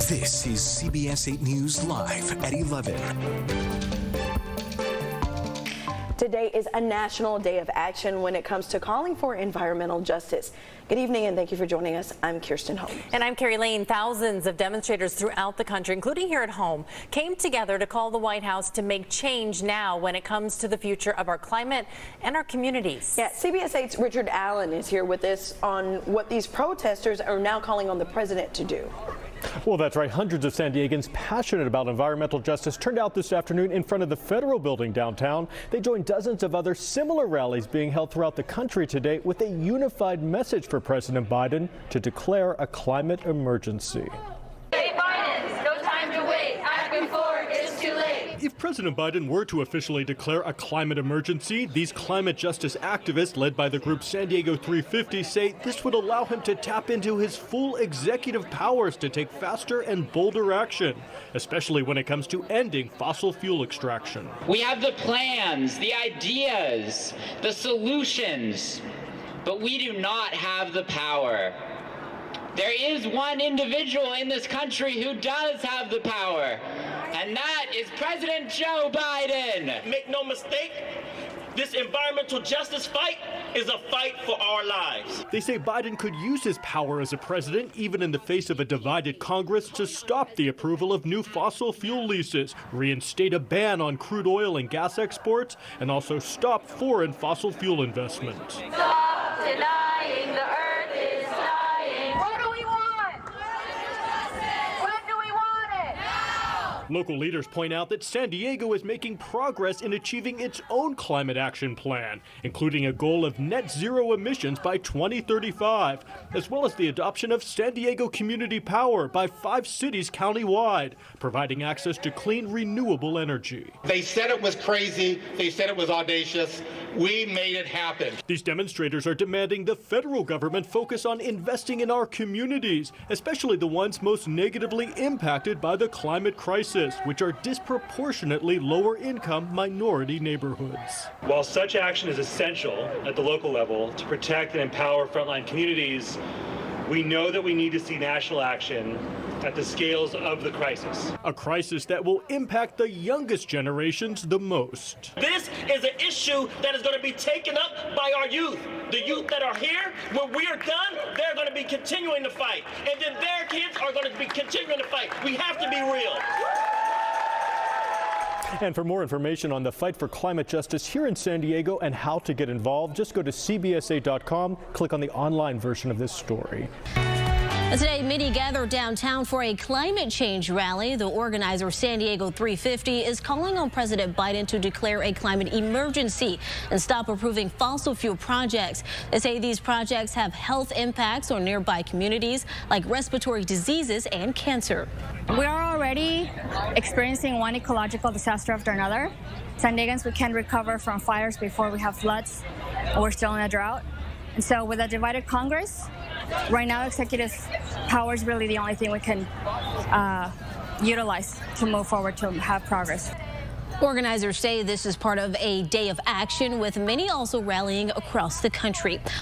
This is CBS 8 News Live at 11. Today is a national day of action when it comes to calling for environmental justice. Good evening and thank you for joining us. I'm Kirsten Holmes. And I'm Carrie Lane. Thousands of demonstrators throughout the country, including here at home, came together to call the White House to make change now when it comes to the future of our climate and our communities. Yeah, CBS 8's Richard Allen is here with us on what these protesters are now calling on the president to do. Well, that's right. Hundreds of San Diegans passionate about environmental justice turned out this afternoon in front of the Federal Building downtown. They joined dozens of other similar rallies being held throughout the country today with a unified message for President Biden to declare a climate emergency. Hey Biden, no time to wait. Act before it's too late. If President Biden were to officially declare a climate emergency, these climate justice activists led by the group San Diego 350 say this would allow him to tap into his full executive powers to take faster and bolder action, especially when it comes to ending fossil fuel extraction. We have the plans, the ideas, the solutions, but we do not have the power. There is one individual in this country who does have the power, and that is President Joe Biden. Make no mistake, this environmental justice fight is a fight for our lives. They say Biden could use his power as a president, even in the face of a divided Congress, to stop the approval of new fossil fuel leases, reinstate a ban on crude oil and gas exports, and also stop foreign fossil fuel investment. Stop denying the earth is dying. What do we want? When do we want it? Now! Local leaders point out that San Diego is making progress in achieving its own climate action plan, including a goal of net zero emissions by 2035, as well as the adoption of San Diego Community Power by 5 cities countywide, providing access to clean, renewable energy. They said it was crazy. They said it was audacious. We made it happen. These demonstrators are demanding the federal government focus on investing in our communities, especially the ones most negatively impacted by the climate crisis, which are disproportionately lower income minority neighborhoods. While such action is essential at the local level to protect and empower frontline communities, we know that we need to see national action at the scales of the crisis. A crisis that will impact the youngest generations the most. This is an issue that is going to be taken up by our youth. The youth that are here, when we are done, they're going to be continuing to fight. And then their kids are going to be continuing to fight. We have to be real. And for more information on the fight for climate justice here in San Diego and how to get involved, just go to CBS8.com, click on the online version of this story. Today, many gathered downtown for a climate change rally. The organizer, San Diego 350, is calling on President Biden to declare a climate emergency and stop approving fossil fuel projects. They say these projects have health impacts on nearby communities like respiratory diseases and cancer. We are already experiencing one ecological disaster after another. San Diegans, we can't recover from fires before we have floods, and we're still in a drought. And so with a divided Congress, right now executive power is really the only thing we can utilize to move forward to have progress. Organizers say this is part of a day of action, with many also rallying across the country.